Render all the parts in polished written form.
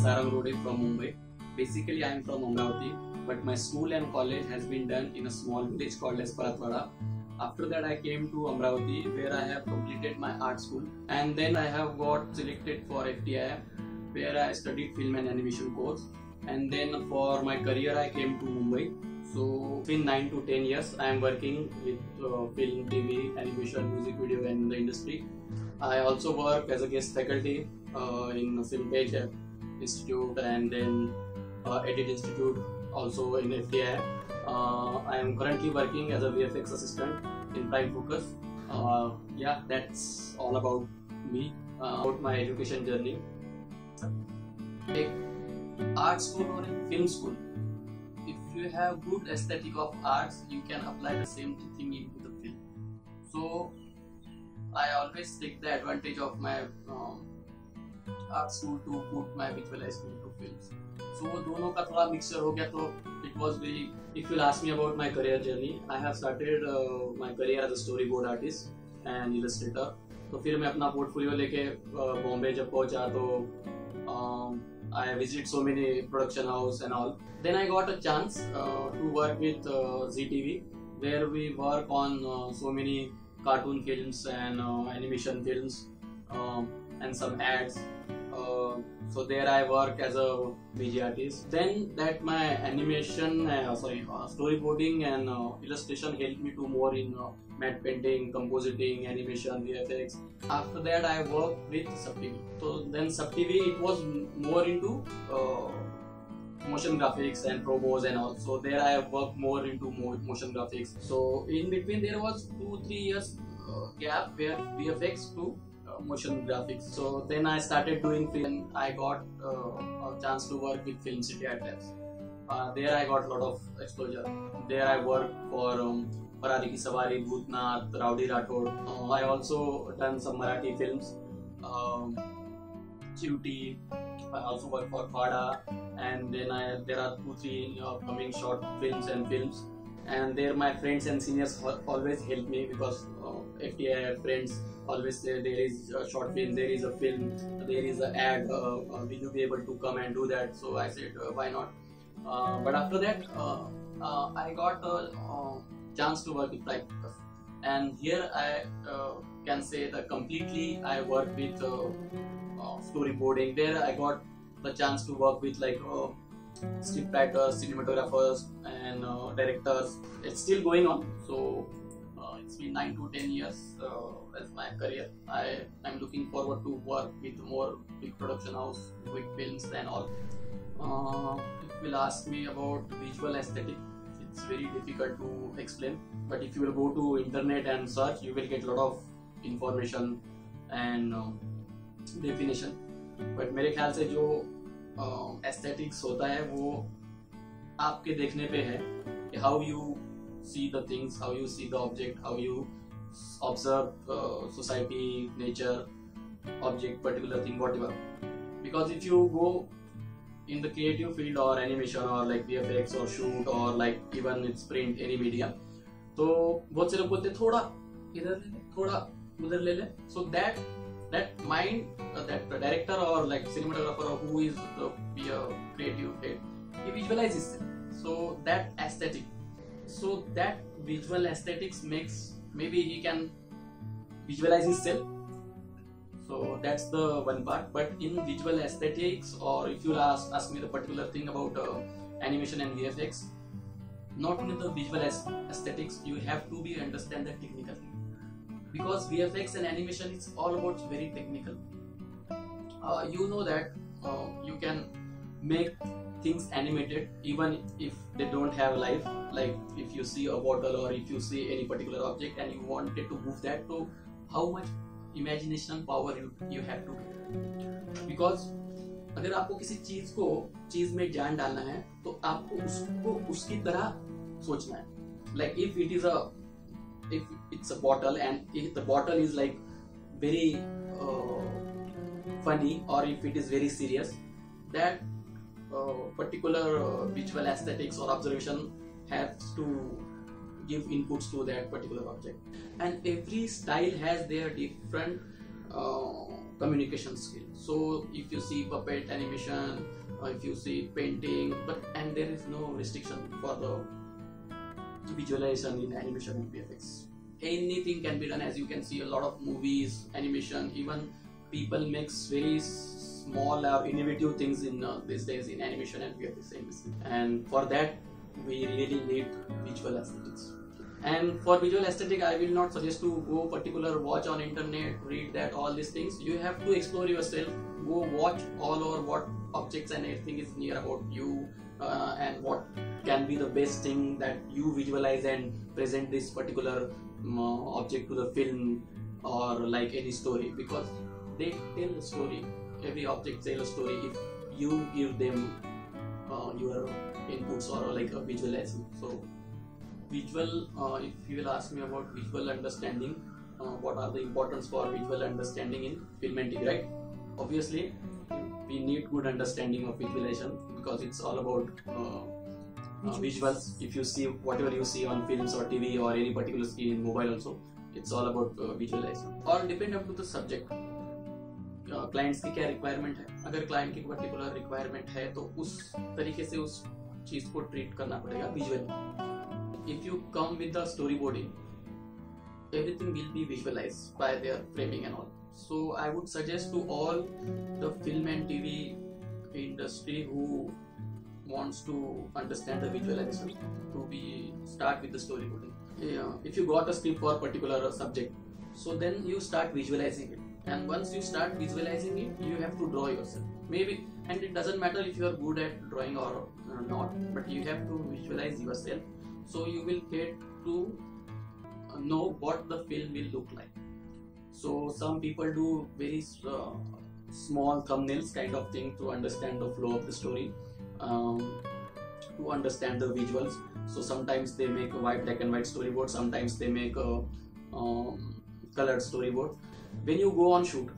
Sarang Rode from Mumbai. Basically, I am from Amravati, but my school and college has been done in a small village called as Paratwada. After that, I came to Amravati, where I have completed my art school, and then I have got selected for FTI, where I studied film and animation course. And then for my career, I came to Mumbai. So in 9 to 10 years, I am working with film, TV, animation, music video, and in the industry. I also work as a guest faculty in Filmpage Institute and then Edit Institute, also in FTI. I am currently working as a VFX assistant in Prime Focus. Yeah, that's all about me, about my education journey. Like art school or film school, if you have good aesthetic of arts, you can apply the same thing into the film. So I always take the advantage of my art school to put my visualization into films. So वो दोनों का थोड़ा mixture हो गया, तो it was very. If you'll ask me about my career journey, I have started my career as a storyboard artist and illustrator. तो फिर मैं अपना portfolio लेके बॉम्बे जब पहुंचा तो I visited so many production house and all. Then I got a chance to work with ZTV, where we work on so many cartoon films and animation films and some ads. So there I work as a VJ artist. Then that my animation, storyboarding and illustration helped me to more in matte painting, compositing, animation, VFX. After that I worked with SubTV. So then SubTV, it was more into motion graphics and promos and all. So there I worked more into motion graphics. So in between there was 2-3 years gap where VFX to motion graphics. So then I started doing film. I got a chance to work with Film City Art Labs. There I got a lot of exposure. There I worked for Paradi Ki Sawari, Bhootnath, Rowdy Rathod. I also done some Marathi films, Chiruti. I also worked for Khada, and then there are 2-3 upcoming short films and films. And there my friends and seniors always help me, because FTI friends always say there is a short film, there is a film, there is an ad, will you be able to come and do that? So I said why not. But after that I got a chance to work with Prime Focus, and here I can say that completely I work with storyboarding. There I got the chance to work with like script writers, cinematographers and directors. It's still going on, so it's been 9 to 10 years as my career. I am looking forward to work with more big production house, big films and all. If you will ask me about visual aesthetic, it's very difficult to explain, but if you will go to internet and search, you will get a lot of information and definition. But मेरे ख्याल से जो aesthetics होता है वो आपके देखने पे है कि how you see the things, how you see the object, how you observe society, nature, object, particular thing, whatever. Because if you go in the creative field or animation or like VFX or shoot or like even it's print, any media, तो बहुत से लोग बोलते हैं थोड़ा इधर ले ले, थोड़ा उधर ले ले. So that mind, that director or like cinematographer or who is the creative head, he visualizes it. So that aesthetic. So that visual aesthetics makes, maybe he can visualize himself. So that's the one part. But in visual aesthetics, or if you ask me the particular thing about animation and VFX, not only the visual aesthetics, you have to be understand the technical thing. Because VFX and animation is all about very technical. You know that you can make things animated even if they don't have life. Like if you see a bottle or if you see any particular object and you wanted to move that, so how much imagination power you have to do. Because अगर आपको किसी चीज में जान डालना है तो आपको उसको उसकी तरह सोचना है. Like if it's a bottle and if the bottle is like very funny, or if it is very serious, that particular visual aesthetics or observation has to give inputs to that particular object. And every style has their different communication skill. So if you see puppet animation, if you see painting, and there is no restriction for the visualization in animation and VFX. Anything can be done. As you can see, a lot of movies, animation, even people makes very small or innovative things in these days in animation and VFX industry. And for that, we really need visual aesthetics. And for visual aesthetic, I will not suggest to go particular watch on internet, read that all these things. You have to explore yourself. Go watch all over what objects and everything is near about you, and what can be the best thing that you visualize and present this particular object to the film or like any story, because they tell a story. Every object tell a story if you give them your inputs or like a visualizing. So visual, if you will ask me about visual understanding, what are the importance for visual understanding in film and TV, right? Obviously we need good understanding of visualization, because it's all about visuals. If you see whatever you see on films or TV or any particular screen in mobile also, it's all about visualization. All depend up to the subject. Clients की क्या requirement है, अगर client की particular requirement है तो उस तरीके से उस चीज को ट्रीट करना पड़ेगा visually. If you come with the story boarding, everything will be visualized by their framing and all. So I would suggest to all the film and TV industry who wants to understand the visualization to be start with the storyboarding. If you got a script for a particular subject, so then you start visualizing it, and once you start visualizing it, you have to draw yourself. Maybe, and it doesn't matter if you are good at drawing or not, but you have to visualize yourself, so you will get to know what the film will look like. So some people do very small thumbnails kind of thing to understand the flow of the story, to understand the visuals. So sometimes they make a black and white storyboard, sometimes they make a colored storyboard. When you go on shoot,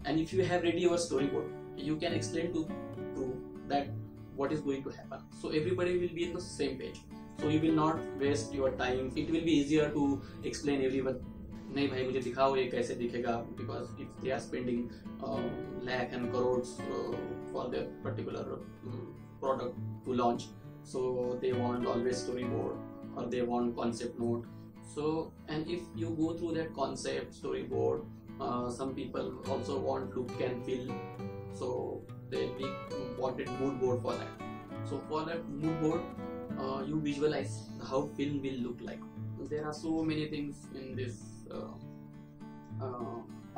and if you have ready your storyboard, you can explain to that what is going to happen, so everybody will be in the same page. So you will not waste your time. It will be easier to explain everyone, नहीं भाई मुझे दिखाओ ये कैसे दिखेगा, because if they are spending lakh and crores for their particular product to launch, so they want always storyboard or they want concept note. So, and if you go through that concept storyboard, some people also want look and feel, so they wanted mood board for that. So for that mood board, you visualize how film will look like. There are so many things in this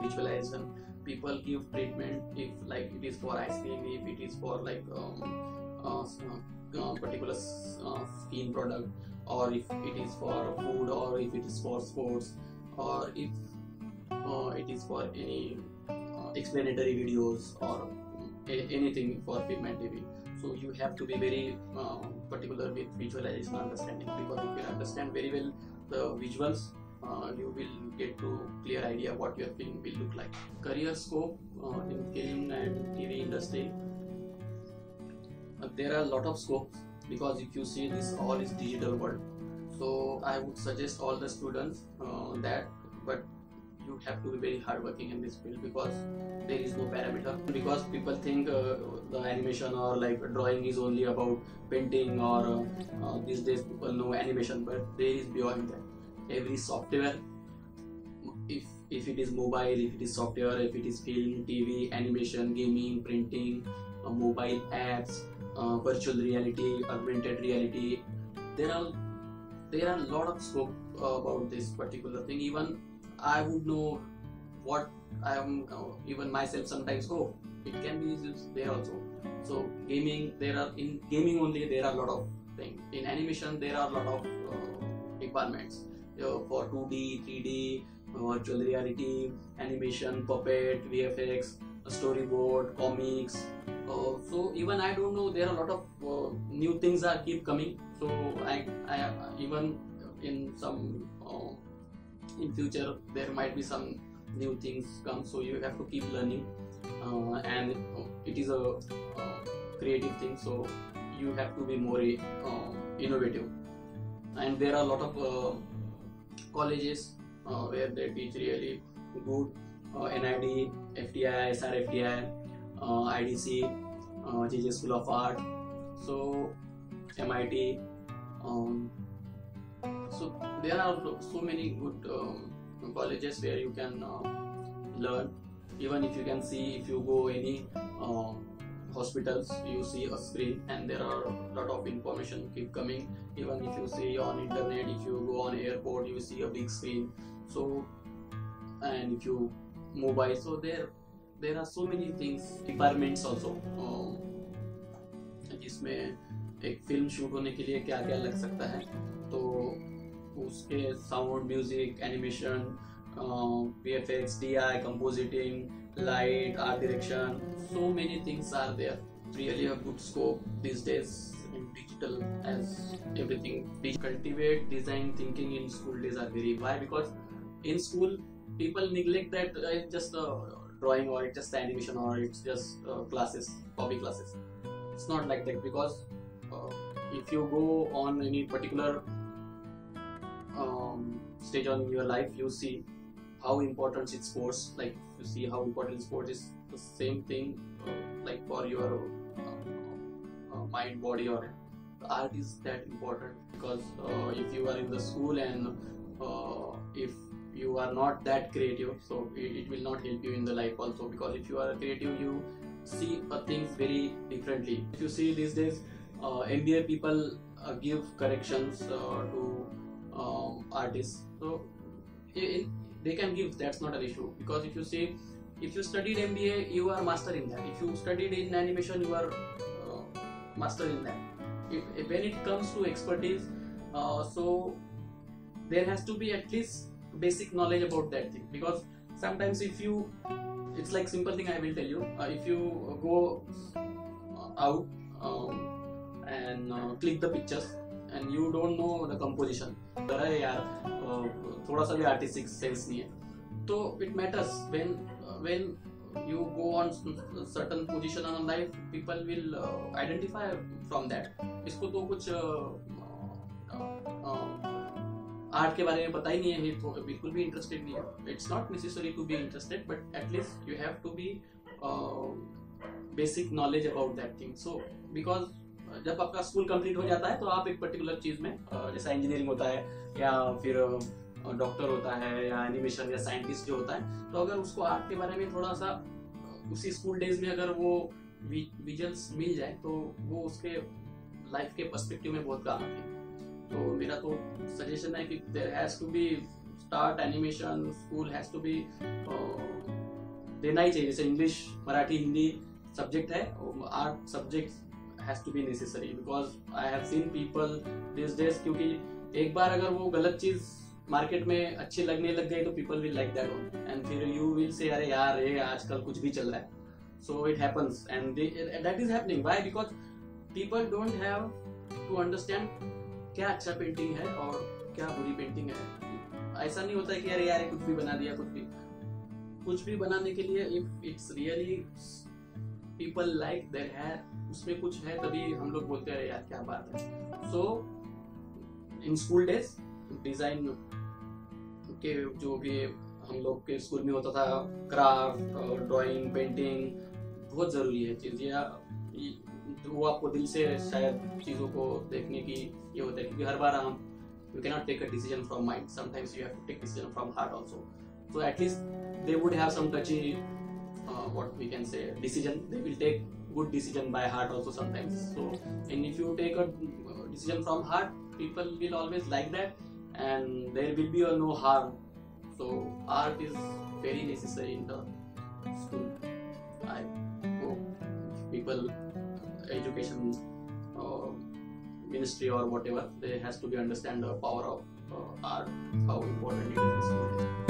visualization. People give treatment if like it is for ice cream, if it is for like particular skin product, or if it is for food, or if it is for sports, or if it is for any explanatory videos or anything for film and TV. So you have to be very particular with visualization understanding, because if you understand very well the visuals, you will get to clear idea what your film will look like. Career scope in film and TV industry, there are a lot of scopes, because if you see this all is digital world. So I would suggest all the students that, but you have to be very hardworking in this field, because there is no parameter. Because people think the animation or like drawing is only about painting, or these days people know animation, but there is beyond that. Every software, if it is mobile, if it is software, if it is film, TV, animation, gaming, printing, mobile apps, virtual reality, augmented reality, there are a lot of scope about this particular thing. Even I would know what I am, even myself sometimes, oh, it can be used there also. So gaming, in gaming only there are a lot of things. In animation there are a lot of requirements for 2D, 3D, virtual reality, animation, puppet, VFX, storyboard, comics. So even I don't know, there are a lot of new things are keep coming. So I even in some in future there might be some new things come, so you have to keep learning, and it is a creative thing, so you have to be more innovative. And there are a lot of colleges where they teach really good NID, FTI, SRFTI, IDC, JJ School of Art, so MIT. So there are so many good colleges where you can learn. Even if you can see, if you go any hospitals, you see a screen and there are a lot of information keep coming. Even if you see on internet, if you go on airport, you see a big screen. So, and if you mobile, so there are so many things, requirements also, जिसमें एक film shoot होने के लिए क्या क्या लग सकता है, तो उसके sound, music, animation, VFX, DI, compositing, light, art direction, so many things are there. Really a good scope these days in digital, as everything. Cultivate design thinking in school days are very. Why? Because in school people neglect that it's just drawing, or it's just animation, or it's just classes, hobby classes. It's not like that, because if you go on any particular stage on your life, you see how important is sports. Like, you see how important sports is. The same thing like for your mind, body, or art is that important. Because if you are in the school and if you are not that creative, so it will not help you in the life also. Because if you are creative, you see things very differently. If you see these days, MBA people give corrections to artists, so they can give. That's not an issue. Because if you see, if you studied MBA, you are master in that. If you studied in animation, you are master in that. When it comes to expertise, so there has to be at least basic knowledge about that thing. Because sometimes if you, it's like simple thing I will tell you, if you go out and click the pictures and you don't know the composition, अरे यार थोड़ा सा भी artistic sense नहीं है, तो it matters when you go on certain position in life, people will identify from that. इसको तो कुछ आर्ट के बारे में पता ही नहीं है, तो बिल्कुल भी इंटरेस्टेड नहीं है. It's not necessary to be interested, but at least you have to be basic knowledge about that thing. So because जब आपका स्कूल कंप्लीट हो जाता है तो आप एक पर्टिकुलर चीज में, जैसा इंजीनियरिंग होता है या फिर डॉक्टर होता है या एनिमेशन या साइंटिस्ट जो होता है, तो अगर उसको आर्ट के बारे में थोड़ा सा उसी स्कूल डेज में अगर वो विजन्स मिल जाए तो वो उसके लाइफ के पर्सपेक्टिव में बहुत काम आती है. तो मेरा तो सजेशन है कि there has to be start animation school has to be देना ही चाहिए. जैसे इंग्लिश, मराठी, हिंदी सब्जेक्ट है, art subject has to be necessary. Because I have seen people this days, क्योंकि एक बार अगर वो गलत चीज मार्केट में अच्छी लगने लग गई तो people will like that one, and फिर यू विल से अरे यार ये आजकल कुछ भी चल रहा है. So it happens and that is happening. Why? Because people don't have to understand क्या अच्छा पेंटिंग है और क्या बुरी पेंटिंग है. ऐसा नहीं होता है कि अरे यार कुछ भी बना दिया. कुछ भी बनाने के लिए if it's really people like there है, उसमें कुछ है, तभी हम लोग बोलते हैं यार क्या बात है. सो इन स्कूल डेज डिजाइन के जो भी हम लोग के स्कूल में होता था, क्राफ्ट, ड्राइंग, पेंटिंग बहुत जरूरी है चीज. या वो आपको दिल से शायद चीजों को देखने की ये होता है, क्योंकि हर बार हम you cannot take a decision from mind. Sometimes you have to take decision from heart also. So at least they would have some touchy what we can say decision. They will take good decision by heart also sometimes. So and if you take a decision from heart, people will always like that and there will be no harm. So art is very necessary in the school. I hope people education ministry or whatever, they has to be understand the power of art, how important it is in school.